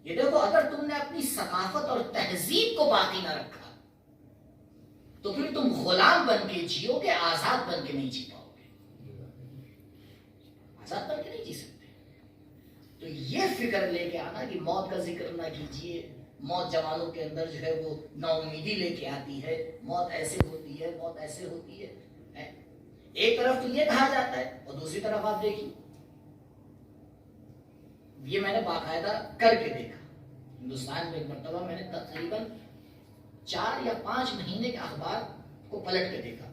یہ دیکھو اگر تم نے اپنی ثقافت اور تہذیب کو باقی نہ رکھا تو پھر تم غلام بن کے جیو گے، آزاد بن کے نہیں جی پاؤ گے، آزاد بن کے نہیں جی سکتے۔ تو یہ فکر لے کے آنا کہ موت کا ذکر نہ کیجیے، موت جوانوں کے اندر جو ہے وہ نا امیدی لے کے آتی ہے، موت ایسے ہوتی ہے، موت ایسے ہوتی ہے۔ ایک طرف تو یہ کہا جاتا ہے اور دوسری طرف آپ دیکھیے، یہ میں نے باقاعدہ کر کے دیکھا ہندوستان میں۔ ایک مرتبہ میں نے تقریباً 4 یا 5 مہینے کے اخبار کو پلٹ کے دیکھا۔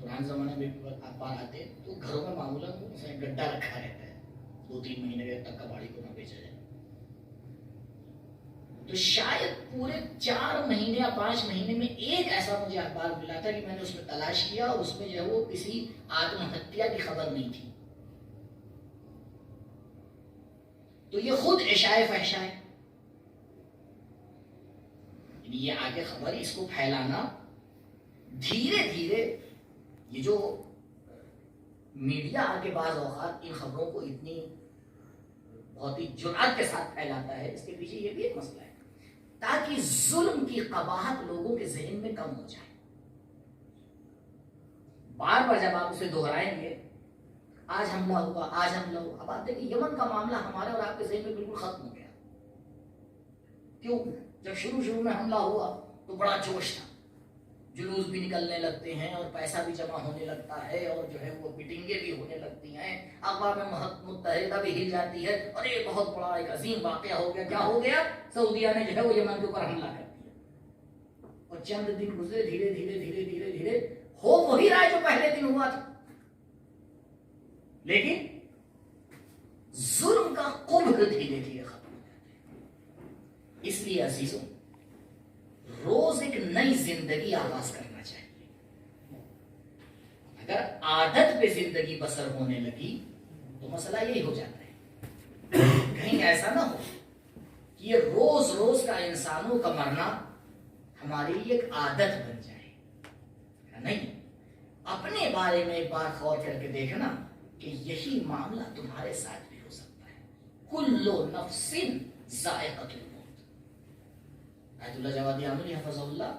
پرانے زمانے میں اخبار آتے تو گھروں میں معمولاً گڈھا رکھا رہتا ہے، 2-3 مہینے تک کباڑی کو نہ بیچا جائے۔ تو شاید پورے 4 مہینے یا 5 مہینے میں ایک ایسا مجھے اخبار ملا تھا کہ میں نے اس میں تلاش کیا اور اس میں جو ہے وہ کسی آتم ہتیا کی خبر نہیں تھی۔ تو یہ خود اشاعہ فحشا ہے، یہ آگے خبر، اس کو پھیلانا دھیرے دھیرے، یہ جو میڈیا آگے بعض اوقات ان خبروں کو اتنی بہت ہی جرأت کے ساتھ پھیلاتا ہے، اس کے پیچھے یہ بھی ایک مسئلہ ہے تاکہ ظلم کی قباحت لوگوں کے ذہن میں کم ہو جائے۔ بار بار جب آپ اسے دہرائیں گے، آج حملہ ہوا، آج حملہ ہوا، اب آپ دیکھیں یمن کا معاملہ ہمارے اور آپ کے ذہن میں بالکل ختم ہو گیا۔ کیوں؟ جب شروع میں حملہ ہوا تو بڑا جوش تھا، جلوس بھی نکلنے لگتے ہیں اور پیسہ بھی جمع ہونے لگتا ہے اور جو ہے وہ میٹنگیں بھی ہونے لگتی ہیں، اقوام متحدہ بھی ہل جاتی ہے، اور یہ بہت بڑا ایک عظیم واقعہ ہو گیا۔ کیا ہو گیا؟ سعودیہ نے جو ہے وہ یمن کے اوپر حملہ کر دیا، اور چند دن گزرے، دھیرے دھیرے دھیرے دھیرے دھیرے ہو وہی رہا ہے جو پہلے دن ہوا تھا، لیکن ظلم کا قبح دھیرے دھیرے ختم ہو جاتا ہے۔ اس لیے عزیزوں، روز ایک نئی زندگی آغاز کرنا چاہیے۔ اگر عادت پہ زندگی بسر ہونے لگی تو مسئلہ یہی ہو جاتا ہے، کہیں ایسا نہ ہو کہ یہ روز روز کا انسانوں کا مرنا ہماری ایک عادت بن جائے۔ نہیں، اپنے بارے میں ایک بار غور کر کے دیکھنا کہ یہی معاملہ تمہارے ساتھ بھی ہو سکتا ہے۔ کل نفس ذائقۃ الموت۔ آیت اللہ جوادی عامری حفظ اللہ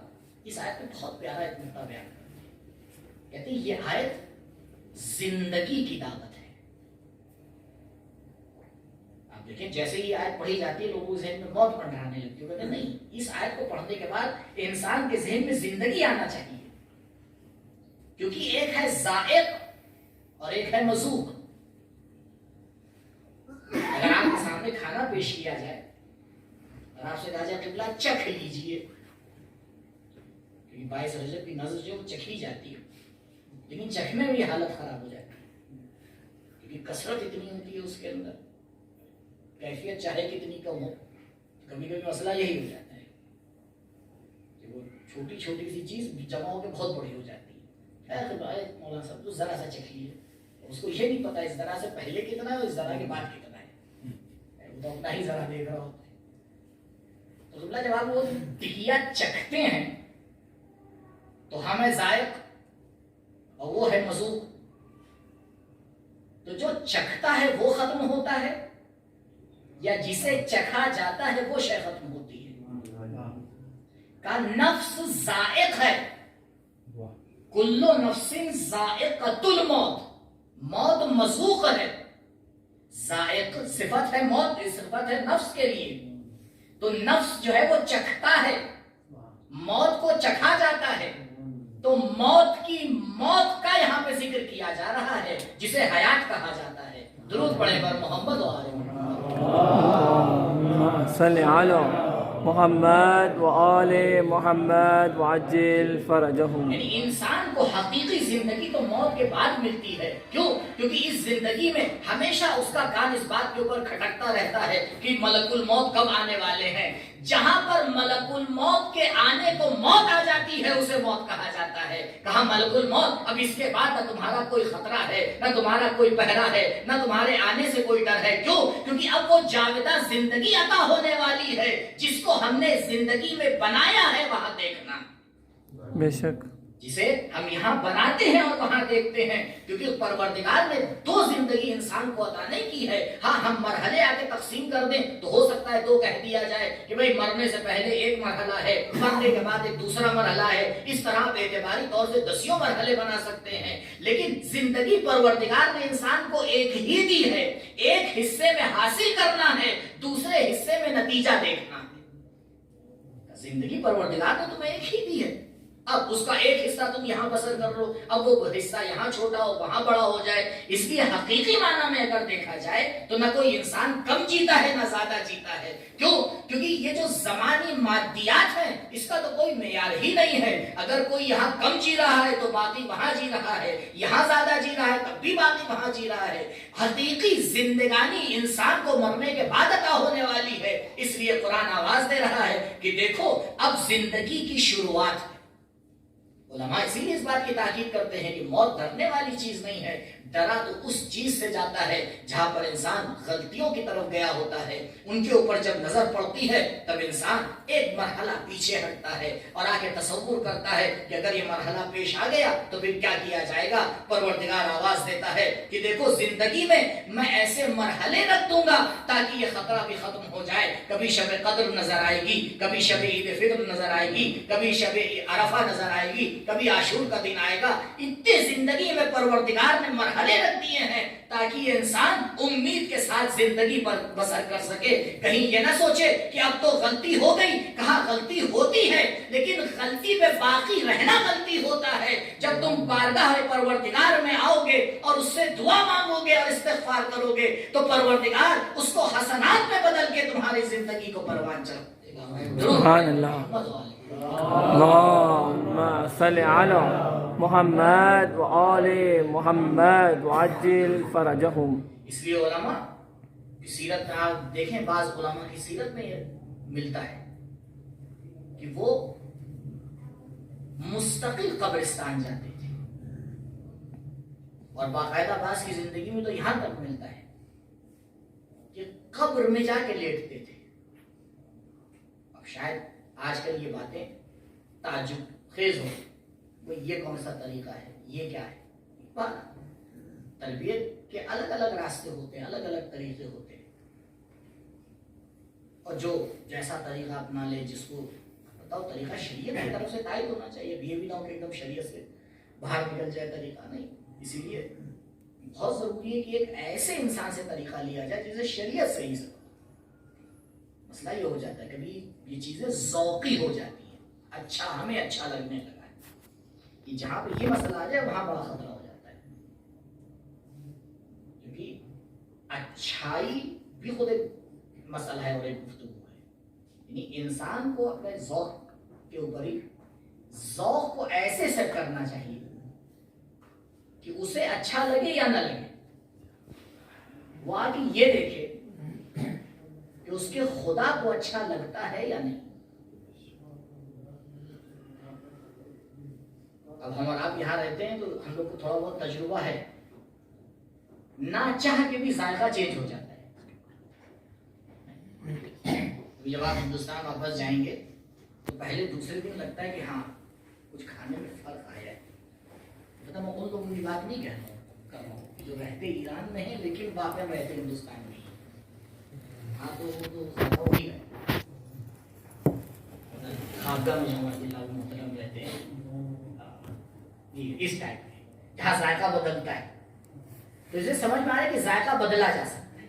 اس آیت میں بہت پیارا ایک نقطہ بیان کرتے ہیں، کہتے ہیں یہ آیت زندگی کی دعوت ہے۔ آپ دیکھیں جیسے ہی آیت پڑھی جاتی ہے لوگوں کے ذہن میں موت منڈرانے لگتی ہے، کہتے ہیں نہیں، اس آیت کو پڑھنے کے بعد انسان کے ذہن میں زندگی آنا چاہیے، کیونکہ ایک ہے ذائق اور ایک ہے مذوق۔ اگر آپ کے سامنے کھانا پیش کیا جائے اور آپ سے کہا جائے قبلہ چکھ لیجئے، کیونکہ 22 رجب کی نظر جو چکھی جاتی ہے، لیکن چکھنے میں بھی حالت خراب ہو جاتی ہے، کیونکہ کثرت اتنی ہوتی ہے اس کے اندر، کیفیت چاہے کتنی کم ہو، کبھی کبھی مسئلہ یہی ہو جاتا ہے کہ وہ چھوٹی چھوٹی سی چیز جمع ہو کے بہت بڑی ہو جاتی ہے۔ مولانا صاحب تو ذرا سا چکھ لیے، اس کو یہ نہیں پتا اس ذرا سے پہلے کتنا ہے اور اس ذرا کے بعد کتنا ہے، وہ تو اپنا ہی ذرا دیکھ رہا ہوتا ہے۔ تو قبلہ جب آپ وہ ٹکیا چکھتے ہیں تو ہم ہے ذائق اور وہ ہے مذوق، تو جو چکھتا ہے وہ ختم ہوتا ہے یا جسے چکھا جاتا ہے وہ شے ختم ہوتی ہے؟ کا نفس ذائق ہے، کل نفس ذائقۃ الموت، موت مذوق ہے، ذائق صفت ہے، موت صفت ہے نفس کے لیے، تو نفس جو ہے وہ چکھتا ہے، موت کو چکھا جاتا ہے، تو موت کی موت کا یہاں پہ ذکر کیا جا رہا ہے جسے حیات کہا جاتا ہے۔ درود پڑھیں بر محمد و آل محمد، صلی علی محمد و آل محمد وعجل فرجہم۔ یعنی انسان کو حقیقی زندگی تو موت کے بعد ملتی ہے، کیوں؟ کیونکہ اس زندگی میں ہمیشہ اس کا کان اس بات کے اوپر کھٹکتا رہتا ہے کہ ملک الموت کب آنے والے ہیں۔ جہاں پر ملک الموت کے آنے کو موت آ جاتی ہے اسے موت کہا جاتا ہے۔ کہا ملک الموت اب اس کے بعد نہ تمہارا کوئی خطرہ ہے، نہ تمہارا کوئی پہرا ہے، نہ تمہارے آنے سے کوئی ڈر ہے، کیوں؟ کیونکہ اب وہ جاودہ زندگی عطا ہونے والی ہے جس کو ہم نے زندگی میں بنایا ہے، وہاں دیکھنا۔ بے شک جسے ہم یہاں بناتے ہیں اور وہاں دیکھتے ہیں، کیونکہ پروردگار نے دو زندگی انسان کو عطا نہیں کی ہے۔ ہاں ہم مرحلے آ کے تقسیم کر دیں تو ہو سکتا ہے دو کہہ دیا جائے کہ بھئی مرنے سے پہلے ایک مرحلہ ہے، مرنے کے بعد ایک دوسرا مرحلہ ہے، اس طرح آپ اعتباری طور سے 10 مرحلے بنا سکتے ہیں، لیکن زندگی پروردگار نے انسان کو ایک ہی دی ہے، ایک حصے میں حاصل کرنا ہے، دوسرے حصے میں نتیجہ دیکھنا ہے۔ زندگی پروردگار نے تمہیں ایک ہی دی ہے، اب اس کا ایک حصہ تم یہاں بسر کر لو، اب وہ حصہ یہاں چھوٹا ہو وہاں بڑا ہو جائے۔ اس لیے حقیقی معنی میں اگر دیکھا جائے تو نہ کوئی انسان کم جیتا ہے نہ زیادہ جیتا ہے۔ کیوں؟ کیونکہ یہ جو زمانی مادیات ہیں اس کا تو کوئی معیار ہی نہیں ہے۔ اگر کوئی یہاں کم جی رہا ہے تو باقی وہاں جی رہا ہے، یہاں زیادہ جی رہا ہے تب بھی باقی وہاں جی رہا ہے۔ حقیقی زندگانی انسان کو مرنے کے بعد عطا ہونے والی ہے، اس لیے قرآن آواز دے رہا ہے کہ دیکھو اب زندگی کی شروعات ہے۔ علماء اسی لیے اس بات کی تاکید کرتے ہیں کہ موت ڈرنے والی چیز نہیں ہے، ڈرا تو اس چیز سے جاتا ہے جہاں پر انسان غلطیوں کی طرف گیا ہوتا ہے، ان کے اوپر جب نظر پڑتی ہے تب انسان ایک مرحلہ پیچھے ہٹتا ہے اور آگے تصور کرتا ہے کہ اگر یہ مرحلہ پیش آ گیا تو پھر کیا کیا جائے گا۔ پروردگار آواز دیتا ہے کہ دیکھو زندگی میں ایسے مرحلے رکھ دوں گا تاکہ یہ خطرہ بھی ختم ہو جائے۔ کبھی شب قدر نظر آئے گی، کبھی شب عید فطر نظر آئے گی، کبھی شب عرفہ نظر آئے گی، کبھی عاشور کا دن آئے گا۔ اتنے زندگی میں پروردگار نے مرحلے رکھ دیے ہیں تاکہ یہ انسان امید کے ساتھ زندگی پر بسر کر سکے۔ کہیں یہ نہ سوچے کہ اب تو غلطی ہو گئی، کہاں غلطی ہوتی ہے لیکن غلطی پہ باقی رہنا غلطی ہوتا ہے۔ جب تم بارگاہ پروردگار میں آؤ گے اور اس سے دعا مانگو گے اور استغفار کرو گے تو پروردگار اس کو حسنات میں بدل کے تمہاری زندگی کو پروان چڑھے گا۔ سبحان اللہ۔ اللهم صل على محمد وآل محمد وعجل فرجهم۔ اس لیے علماء کی سیرت میں آپ دیکھیں، بعض علماء کی سیرت میں یہ ملتا ہے کہ وہ مستقل قبرستان جاتے تھے، اور باقاعدہ بعض کی زندگی میں تو یہاں تک ملتا ہے کہ قبر میں جا کے لیٹتے تھے۔ اب شاید آج کل یہ باتیں تعجب خیز ہو، یہ کون سا طریقہ ہے، یہ کیا ہے؟ تربیت کے الگ الگ راستے ہوتے ہیں، الگ الگ طریقے ہوتے ہیں، اور جو جیسا طریقہ اپنا لے، جس کو بتاؤ طریقہ شریعت کی طرف سے تائید ہونا چاہیے، یہ بھی نہ ہو کہ ایک دم شریعت سے باہر نکل جائے طریقہ، نہیں۔ اسی لیے بہت ضروری ہے کہ ایک ایسے انسان سے طریقہ لیا جائے جسے شریعت سے ہی سب۔ مسئلہ یہ ہو جاتا ہے کبھی یہ چیزیں ذوقی ہو جاتی ہیں، اچھا ہمیں اچھا لگنے لگا ہے، کہ جہاں پہ یہ مسئلہ آ جائے وہاں بڑا خطرہ ہو جاتا ہے، کیونکہ اچھائی بھی خود ایک مسئلہ ہے اور ایک گفتگو ہے۔ یعنی انسان کو اپنے ذوق کے اوپر ہی ذوق کو ایسے سیٹ کرنا چاہیے کہ اسے اچھا لگے یا نہ لگے، وہ آگے یہ دیکھے کہ اس کے خدا کو اچھا لگتا ہے یا نہیں۔ اب ہم اور آپ یہاں رہتے ہیں تو ہم لوگ کو تھوڑا بہت تجربہ ہے، نہ چاہ کے بھی ذائقہ چینج ہو جاتا ہے۔ جب آپ ہندوستان واپس جائیں گے تو پہلے دوسرے دن لگتا ہے کہ ہاں کچھ کھانے میں فرق آیا ہے۔ پتہ میں ان لوگوں کی بات نہیں کر رہا ہوں جو رہتے ایران میں ہیں لیکن واقعہ میں رہتے ہندوستان میں ہی، ہاں تو وہ تو ذائقہ وہی ہے۔ خاکہ میں ہمارے لاؤ محترم رہتے ہیں اس ٹائپ میں جہاں ذائقہ بدلتا ہے، تو اسے سمجھ میں آ رہا ہے کہ ذائقہ بدلا جا سکتا ہے۔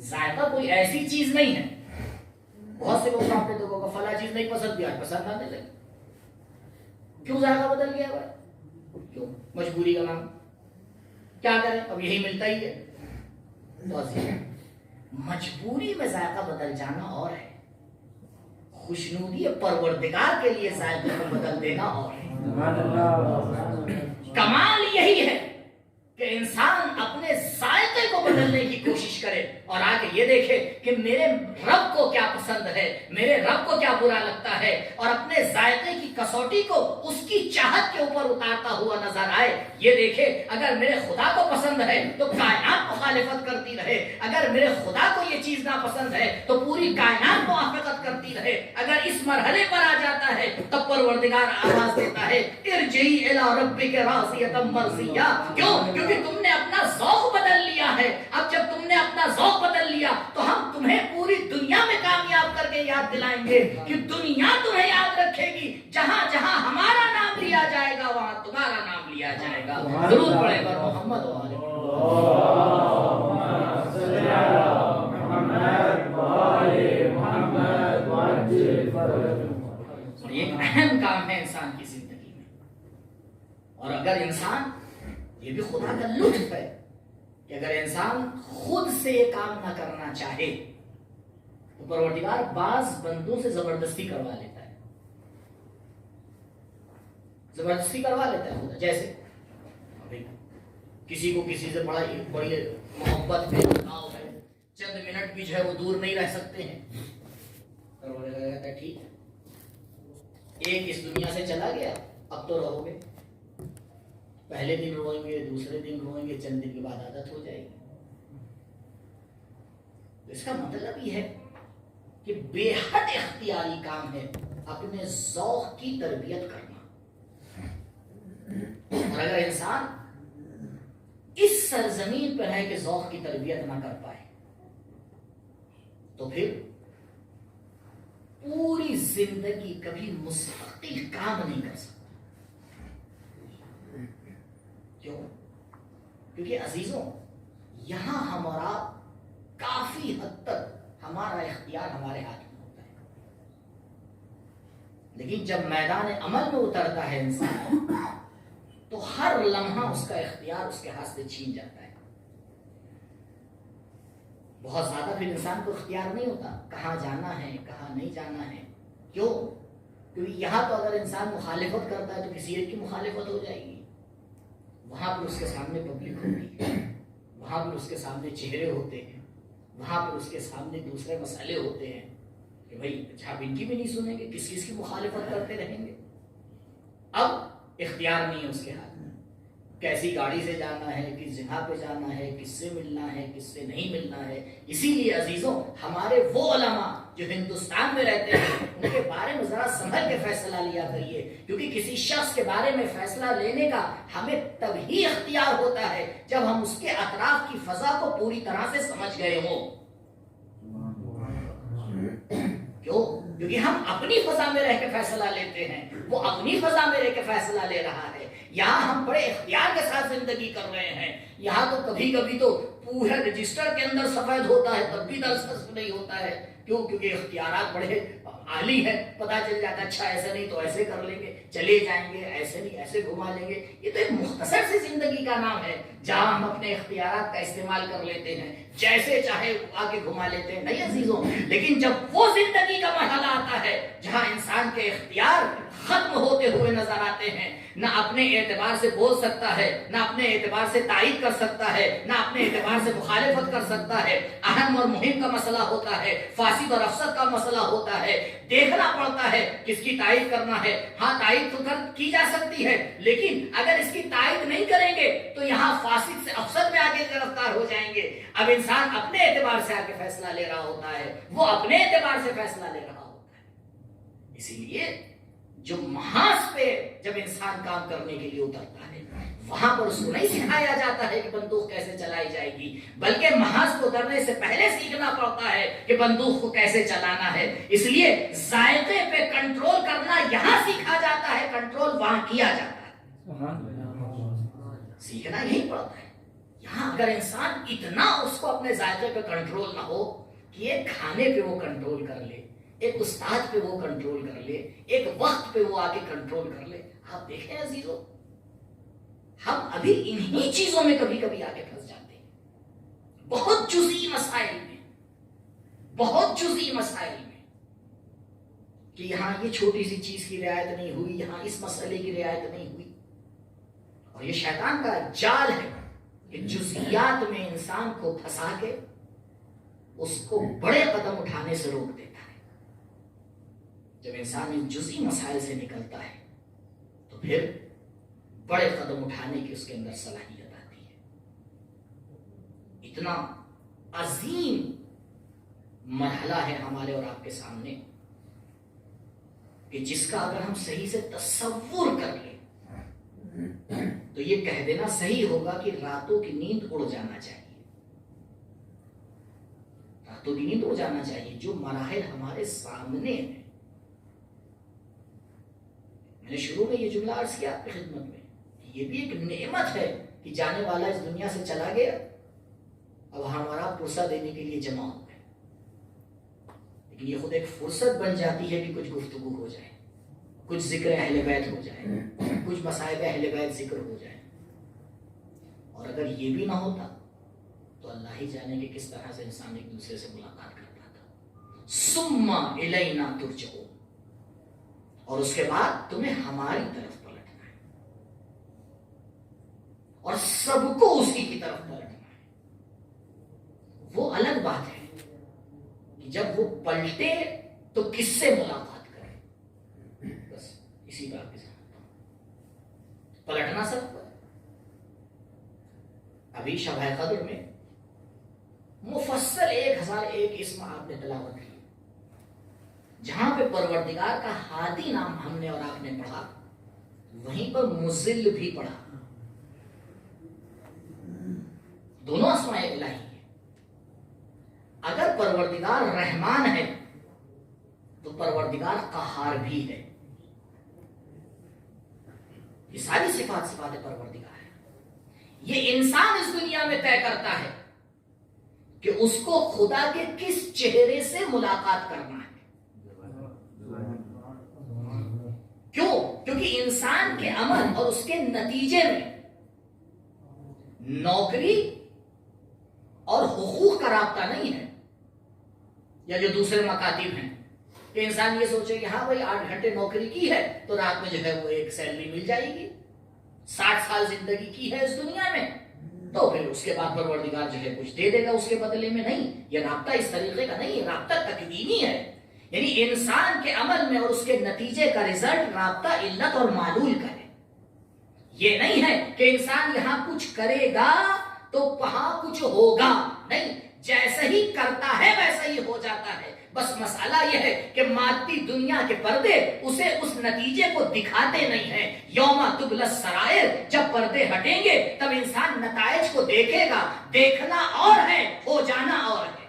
ذائقہ کوئی ایسی چیز نہیں ہے، بہت سے لوگ آپ نے دیکھو کہ فلاں چیز نہیں پسند بھی آج پسند آنے لگے، کیوں ذائقہ بدل گیا ہے؟ کیوں؟ مجبوری کا نام، کیا کریں اب یہی ملتا ہی ہے۔ مجبوری میں ذائقہ بدل جانا اور ہے، خوشنودی پروردگار کے لیے ذائقے کو بدل دینا اور ہے۔ کمال یہی ہے کہ انسان اپنے ذائقے کو بدلنے کی کوشش کرے اور آگے یہ دیکھے کہ میرے رب کو کیا پسند ہے، میرے رب کو کیا برا لگتا ہے، اور اپنے ذائقے کی کسوٹی کو اس کی چاہت کے اوپر اتارتا ہوا نظر آئے۔ یہ دیکھے اگر میرے خدا کو پسند ہے تو کائنات مخالفت کرتی رہے، اگر میرے خدا کو یہ چیز ناپسند ہے تو پوری کائنات موافقت کرتی رہے۔ ہے، اگر اس مرحلے پر آ جاتا ہے تب پروردگار آواز دیتا ہے ارجعی الی ربک راضیۃ مرضیہ۔ کیوں؟ کیونکہ تم نے اپنا ذوق بدل لیا ہے۔ اب جب تم نے اپنا ذوق بدل لیا تو ہم تمہیں پوری دنیا میں کامیاب کر کے یاد دلائیں گے کہ دنیا تمہیں یاد رکھے گی، جہاں جہاں ہمارا نام لیا جائے گا وہاں تمہارا نام لیا جائے گا۔ ضرور پڑھے گا محمد و آل یہ ایک اہم کام ہے انسان کی زندگی میں۔ اور اگر انسان، یہ بھی خدا کا لطف ہے کہ اگر انسان خود سے یہ کام نہ کرنا چاہے تو پروردگار بعض بندوں سے زبردستی کروا لیتا ہے، زبردستی کروا لیتا ہے خدا۔ جیسے کسی کو کسی سے بڑی محبت ہے، لگاؤ ہے، چند منٹ بھی جو ہے وہ دور نہیں رہ سکتے ہیں، پروردگار کہتا ہے ٹھیک ہے، ایک اس دنیا سے چلا گیا، اب تو رہو گے، پہلے دن روئیں گے، دوسرے دن روئیں گے، چند دن کے بعد عادت ہو جائے گی۔ اس کا مطلب یہ ہے کہ بے حد اختیاری کام ہے اپنے ذوق کی تربیت کرنا۔ اور اگر انسان اس سرزمین پر ہے کہ ذوق کی تربیت نہ کر پائے تو پھر پوری زندگی کبھی مستقل کام نہیں کر سکتا۔ کیوں؟ کیونکہ عزیزوں، یہاں ہمارا کافی حد تک ہمارا اختیار ہمارے ہاتھ میں ہوتا ہے، لیکن جب میدان عمل میں اترتا ہے انسان تو ہر لمحہ اس کا اختیار اس کے ہاتھ سے چھین جاتا ہے۔ بہت زیادہ پھر انسان کو اختیار نہیں ہوتا کہاں جانا ہے، کہاں نہیں جانا ہے۔ کیوں؟ کیونکہ یہاں تو اگر انسان مخالفت کرتا ہے تو کسی ایک کی مخالفت ہو جائے گی، وہاں پر اس کے سامنے پبلک ہوتی ہے، وہاں پر اس کے سامنے چہرے ہوتے ہیں، وہاں پر اس کے سامنے دوسرے مسئلے ہوتے ہیں کہ بھائی اچھا آپ ان کی بھی نہیں سنیں گے، کس کس کی مخالفت کرتے رہیں گے۔ اب اختیار نہیں ہے اس کے ہاتھ میں، کیسی گاڑی سے جانا ہے، کس جگہ پہ جانا ہے، کس سے ملنا ہے، کس سے نہیں ملنا ہے۔ اسی لیے عزیزوں، ہمارے وہ علماء جو ہندوستان میں رہتے ہیں ان کے بارے میں ذرا سنبھل کے فیصلہ لیا کریے، کیونکہ کسی شخص کے بارے میں فیصلہ لینے کا ہمیں تبھی اختیار ہوتا ہے جب ہم اس کے اطراف کی فضا کو پوری طرح سے سمجھ گئے ہوں۔ کیوں؟ کیونکہ ہم اپنی فضا میں رہ کے فیصلہ لیتے ہیں، وہ اپنی فضا میں رہ کے فیصلہ لے رہا ہے۔ یہاں ہم بڑے اختیار کے ساتھ زندگی کر رہے ہیں، یہاں تو کبھی کبھی تو پورے رجسٹر کے اندر سفید ہوتا ہے تب بھی دلچسپ نہیں ہوتا ہے۔ کیوں؟ کیونکہ اختیارات بڑے عالی ہے، پتا چل جاتا ہے اچھا ایسے نہیں تو ایسے کر لیں گے، چلے جائیں گے، ایسے نہیں ایسے گھما لیں گے۔ یہ تو ایک مختصر سی زندگی کا نام ہے جہاں ہم اپنے اختیارات کا استعمال کر لیتے ہیں، جیسے چاہے آگے گھما لیتے ہیں۔ نہیں عزیزوں، لیکن جب وہ زندگی کا مرحلہ آتا ہے جہاں انسان کے اختیار ختم ہوتے ہوئے نظر آتے ہیں، نہ اپنے اعتبار سے بول سکتا ہے، نہ اپنے اعتبار سے تائید کر سکتا ہے، نہ اپنے اعتبار سے مخالفت کر سکتا ہے، اہم اور مہم کا مسئلہ ہوتا ہے، فاسد اور افسد کا مسئلہ ہوتا ہے، دیکھنا پڑتا ہے کس کی تائید کرنا ہے۔ ہاں تائید تو کی جا سکتی ہے، لیکن اگر اس کی تائید نہیں کریں گے تو یہاں فاسد سے افسد میں آگے گرفتار ہو جائیں گے۔ اب انسان اپنے اعتبار سے آگے فیصلہ لے رہا ہوتا ہے، وہ اپنے اعتبار سے فیصلہ لے رہا ہوتا ہے۔ اسی لیے جو محاذ پہ جب انسان کام کرنے کے لیے اترتا ہے وہاں پر اس کو نہیں سکھایا جاتا ہے کہ بندوق کیسے چلائی جائے گی، بلکہ محاذ کو اترنے سے پہلے سیکھنا پڑتا ہے کہ بندوق کو کیسے چلانا ہے۔ اس لیے ذائقے پہ کنٹرول کرنا یہاں سیکھا جاتا ہے، کنٹرول وہاں کیا جاتا ہے، سیکھنا یہی پڑتا ہے۔ یہاں اگر انسان اتنا اس کو اپنے ذائقے پہ کنٹرول نہ ہو کہ ایک کھانے پہ وہ کنٹرول کر لے، ایک استاد پہ وہ کنٹرول کر لے، ایک وقت پہ وہ آگے کنٹرول کر لے، آپ دیکھیں عزیزوں ہم ابھی انہی چیزوں میں کبھی کبھی آگے پھنس جاتے ہیں، بہت جزئی مسائل میں، بہت جزئی مسائل میں، کہ یہاں یہ چھوٹی سی چیز کی رعایت نہیں ہوئی، یہاں اس مسئلے کی رعایت نہیں ہوئی۔ اور یہ شیطان کا جال ہے کہ جزئیات میں انسان کو پھنسا کے اس کو بڑے قدم اٹھانے سے روک دیتا ہے۔ جب انسان ان جزئی مسائل سے نکلتا ہے تو پھر بڑے قدم اٹھانے کی اس کے اندر صلاحیت آتی ہے۔ اتنا عظیم مرحلہ ہے ہمارے اور آپ کے سامنے کہ جس کا اگر ہم صحیح سے تصور کر لیں تو یہ کہہ دینا صحیح ہوگا کہ راتوں کی نیند اڑ جانا چاہیے، راتوں کی نیند اڑ جانا چاہیے۔ جو مراحل ہمارے سامنے ہیں، میں نے شروع میں یہ جملہ عرض کیا آپ کی خدمت میں، یہ بھی ایک نعمت ہے کہ جانے والا اس دنیا سے چلا گیا، اب ہمارا پرسہ دینے کے لیے جمع ہو گئے، لیکن یہ خود ایک فرصت بن جاتی ہے کہ کچھ گفتگو ہو جائے، کچھ ذکر اہل بیت ہو جائے، کچھ مصائب اہل بیت ذکر ہو جائے۔ اور اگر یہ بھی نہ ہوتا تو اللہ ہی جانے کہ کس طرح سے انسان ایک دوسرے سے ملاقات کر پاتا۔ ثم الینا ترجعون، اور اس کے بعد تمہیں ہماری طرف پلٹنا ہے، اور سب کو اسی کی طرف پلٹنا ہے۔ وہ الگ بات ہے کہ جب وہ پلٹے تو کس سے ملاقات کرے، بس اسی بات کے ساتھ پلٹنا سب کو ہے۔ ابھی شب قدر میں مفصل 1001 اسم آپ نے تلاوت کی، جہاں پہ پروردگار کا ہادی نام ہم نے اور آپ نے پڑھا، وہیں پر مذل بھی پڑھا۔ دونوں اسماء الہی ہیں۔ اگر پروردگار رحمان ہے تو پروردگار قہار بھی ہے۔ یہ ساری صفات پروردگار ہے۔ یہ انسان اس دنیا میں طے کرتا ہے کہ اس کو خدا کے کس چہرے سے ملاقات کرنا ہے۔ کیوں؟ کیونکہ انسان کے عمل اور اس کے نتیجے میں نوکری اور حقوق کا رابطہ نہیں ہے، یا جو دوسرے مکاتب ہیں کہ انسان یہ سوچے کہ ہاں بھائی 8 گھنٹے نوکری کی ہے تو رات میں جو ہے وہ ایک سیلری مل جائے گی، 60 سال زندگی کی ہے اس دنیا میں تو پھر اس کے بعد پروردگار جو ہے کچھ دے دے گا اس کے بدلے میں۔ نہیں، یہ رابطہ اس طریقے کا نہیں، رابطہ تقدیمی ہے، یعنی انسان کے عمل میں اور اس کے نتیجے کا رزلٹ رابطہ علت اور معلول کا ہے۔ یہ نہیں ہے کہ انسان یہاں کچھ کرے گا تو وہاں کچھ ہوگا، نہیں، جیسا ہی کرتا ہے ویسا ہی ہو جاتا ہے۔ بس مسئلہ یہ ہے کہ مادی دنیا کے پردے اسے اس نتیجے کو دکھاتے نہیں ہیں۔ یوم تبلی السرائر، جب پردے ہٹیں گے تب انسان نتائج کو دیکھے گا۔ دیکھنا اور ہے، ہو جانا اور ہے،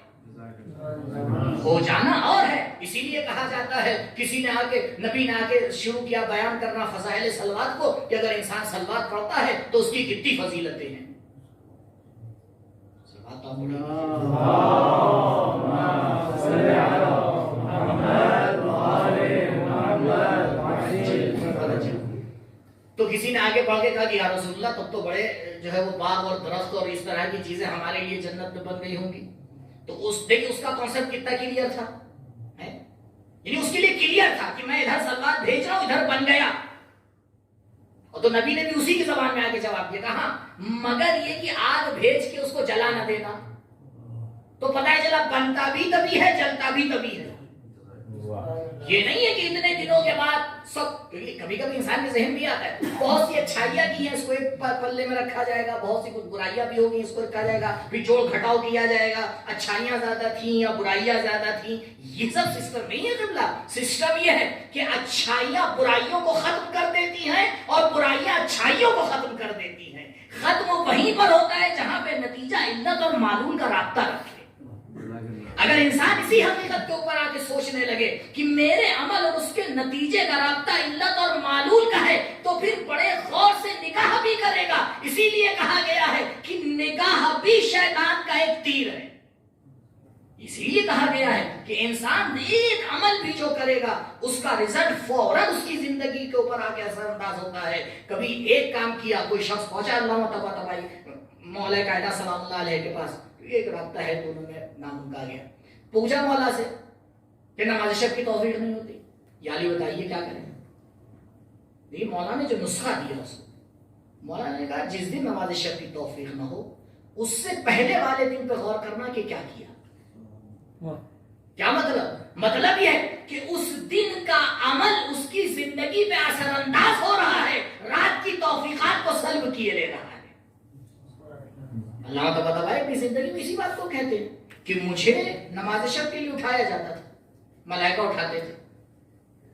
ہو جانا اور ہے۔ اسی لیے کہا جاتا ہے، کسی نے آگے نبی نے آگے شروع کیا بیان کرنا فضائل صلوات کو کہ اگر انسان صلوات پڑھتا ہے تو اس کی کتنی فضیلتیں ہیں۔ صلوات آپ تو کسی نے آگے بڑھ کے کہا کہ یا رسول اللہ تب تو بڑے جو ہے وہ باغ اور درخت اور اس طرح کی چیزیں ہمارے لیے جنت میں بن گئی ہوں گی۔ تو دیکھیں اس کا کانسیپٹ کتنا کلیئر تھا، یعنی اس کے لیے کلیئر تھا کہ میں ادھر سلوات بھیج رہا ہوں، ادھر بن گیا۔ اور تو نبی نے بھی اسی کی زبان میں آگے جواب دیا، کہا مگر یہ کہ آگ بھیج کے اس کو جلا نہ دینا، تو پتہ چلا بنتا بھی تبھی ہے، جلتا بھی تبھی ہے۔ یہ نہیں ہے کہ اتنے دنوں کے بعد سب، کبھی کبھی انسان کے ذہن بھی آتا ہے بہت سی اچھائیاں کی ہیں اس کو ایک پلے میں رکھا جائے گا، بہت سی کچھ برائیاں بھی ہوگی اس کو رکھا جائے گا، پھر جوڑ گھٹاؤ کیا جائے گا، اچھائیاں زیادہ تھیں یا برائیاں زیادہ تھیں۔ یہ سب سسٹم نہیں ہے قبلہ، سسٹم یہ ہے کہ اچھائیاں برائیوں کو ختم کر دیتی ہیں اور برائیاں اچھائیوں کو ختم کر دیتی ہیں۔ ختم وہیں پر ہوتا ہے جہاں پہ نتیجہ علت اور معلول کا رابطہ رکھے۔ اگر انسان اسی حقیقت کے اوپر آ کے سوچنے لگے کہ میرے عمل اور اس کے نتیجے کا رابطہ علت اور معلول کا ہے تو پھر بڑے غور سے نکاح بھی کرے گا۔ اسی لیے کہا گیا ہے کہ نکاح بھی شیطان کا ایک تیر ہے۔ اسی لیے کہا گیا ہے کہ انسان ایک عمل بھی جو کرے گا اس کا رزلٹ فوراً اس کی زندگی کے اوپر آ کے اثر انداز ہوتا ہے۔ کبھی ایک کام کیا، کوئی شخص پہنچا اللہ تبائی مولا قاعدہ سلام اللہ علیہ کے پاس، ایک رابطہ ہے دونوں میں، نام ان کا آ گیا، پوچھا مولا سے کہ نماز شب کی توفیق نہیں ہوتی، یا علی بتائیے کیا کریں؟ یہ مولا نے جو نسخہ دیا اس کو، مولا نے کہا جس دن نماز شب کی توفیق نہ ہو اس سے پہلے والے دن پہ غور کرنا کہ کیا کیا۔ کیا مطلب یہ ہے کہ اس دن کا عمل اس کی زندگی پہ اثر انداز ہو رہا ہے، رات کی توفیقات کو سلب کیے لے رہا ہے۔ اللہ تبارک اپنی زندگی میں اسی بات کو کہتے ہیں کہ مجھے نماز شب کے لیے اٹھایا جاتا تھا، ملائکہ اٹھاتے تھے،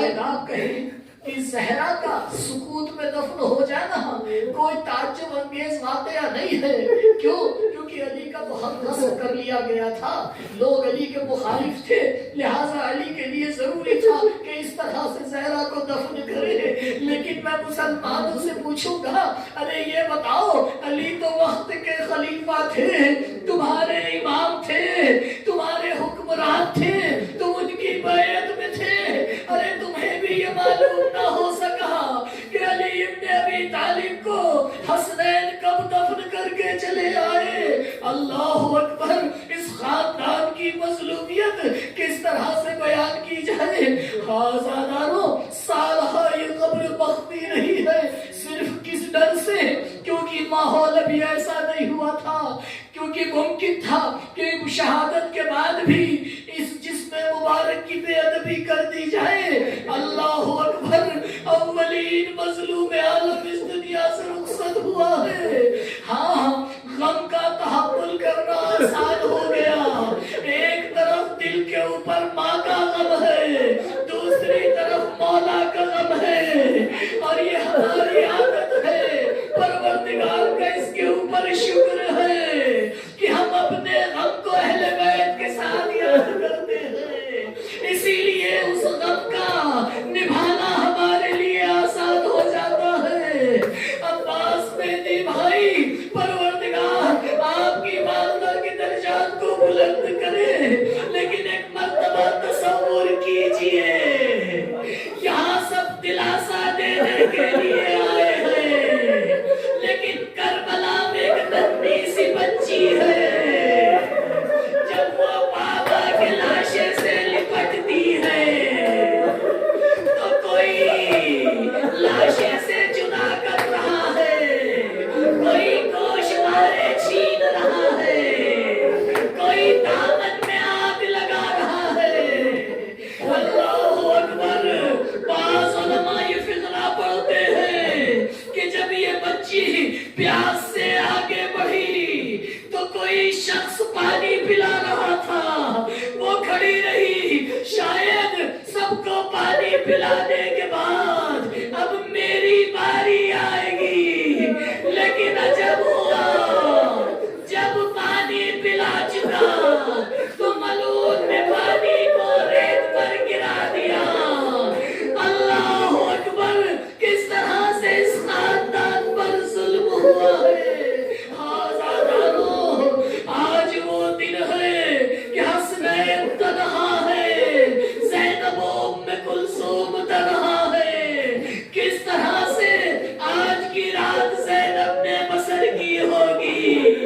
شاید آپ کہیں کہ زہرا کا سکوت میں دفن ہو جانا کوئی تعجب انگیز واقعہ نہیں ہے. کیوں؟ کیونکہ علی کا بہت نصب کر لیا گیا تھا. لوگ علی کے مخالف تھے، لہٰذا علی کے لیے ضروری تھا کہ اس طرح سے زہرا کو دفن کرے. لیکن میں مسلمانوں سے پوچھوں گا، ارے یہ بتاؤ، علی تو وقت کے خلیفہ تھے، تمہارے امام تھے، تمہارے حکمران تھے، تم ان کی بیعت میں تھے. ارے تمہیں بھی یہ معلوم نہ ہو سکا کہ علی ابن ابی طالب کو حسنین کب دفن کر کے چلے آئے. اللہ اکبر. اس خاندان کی مظلومیت کس طرح سے بیان کی جائے. خاصاداروں، سالہ یہ قبر بختی نہیں ہے. صرف کس ڈر سے؟ کیونکہ ماحول ابھی ایسا نہیں ہوا تھا، کیونکہ ممکن تھا کہ شہادت کے بعد بھی اس جسم مبارک کی بے ادبی کر دی جائے. اللہ اکبر. اولین مظلوم عالم اس دنیا سے رخصت ہوا ہے. ہاں، غم کا تحمل کرنا آسان ہو گیا. ایک طرف دل کے اوپر ماں کا غم ہے، دوسری طرف مولا کا غم ہے، اور یہ ہماری عادت ہے. پروردگار کا اس کے اوپر شکر ہے کہ ہم اپنے غم کو اہل بیت کے ساتھ یاد کرتے ہیں. اسی لیے اس غم کا نبھانا ہمارے لیے آسان ہو جاتا ہے. عباس مہدی بھائی، پروردگار آپ کی والدہ کے درجات کو بلند کرے. لیکن ایک مرتبہ تصور کیجئے، یہاں سب دلاسا دینے کے لیے آئے ہیں، لیکن کربلا میں ایک ننھی سی بچی ہے. جب وہ بابا کے لاشے سے لپٹتی ہے تو کوئی لاشے سے جدا کر رہا ہے، کوئی گوشوارے چھین رہا ہے، کوئی دامن میں آگ لگا رہا ہے. اللہ اکبر. بعض علماء یہ فقرہ پڑھتے ہیں کہ جب یہ بچی پیاس سے آگے بڑھی تو کوئی شخص پانی پلا رہا تھا، وہ کھڑی رہی. شاید سب کو پانی پلانے کے بعد اب میری باری آئے گی. لیکن عجب ہوا، جب پانی پلا چکا تو ملعون نے پانی کو ریت پر گرا دیا. اللہ اکبر. کس طرح سے اس خاندان پر ظلم ہوا ہے. آج وہ دن ہے کہ حسنین تنہا ہے، زینب و ام کلثوم تنہا ہے. کس طرح سے آج کی رات زینب نے بسر کی ہوگی.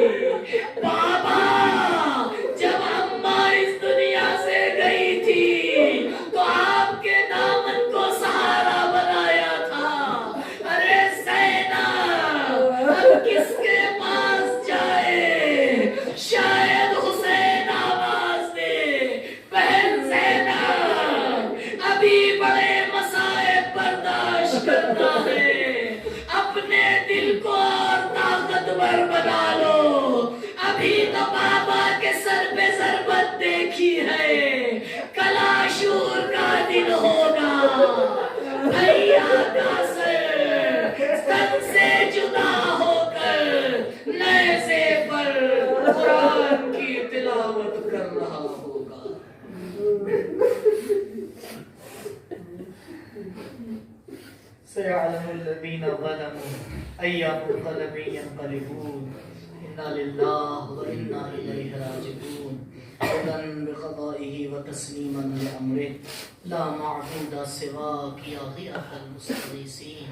بابا، جب اماں اس دنیا سے گئی تھی تو آپ کے دامن کو سہارا بنایا تھا. ارے زینب اب کس کے پاس جائے؟ شاید حسین آواز دے، بہن زینب ابھی بڑے مسائب برداشت کرنا ہے، اپنے دل کو اور طاقتور بنا لو. ابھی تو بابا کے سر پہ ضربت دیکھی ہے، کل عاشور کا دن ہوگا. بھیا کا سر تن سے جدا ہو کر نیزے پر قرآن کی تلاوت کر رہا ہوگا. سيعلم الذين ظلموا أي منقلب ينقلبون. إنا لله وإنا إليه راجعون. رضا بقضائه وتسليما لأمره، لا معبود سواك يا غياث المستغيثين.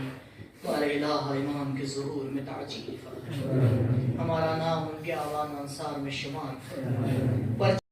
الہ امام کے ظہور میں تعجیل فرمائے. ہمارا نام ان کے آوان انصار میں شمار فرمائے.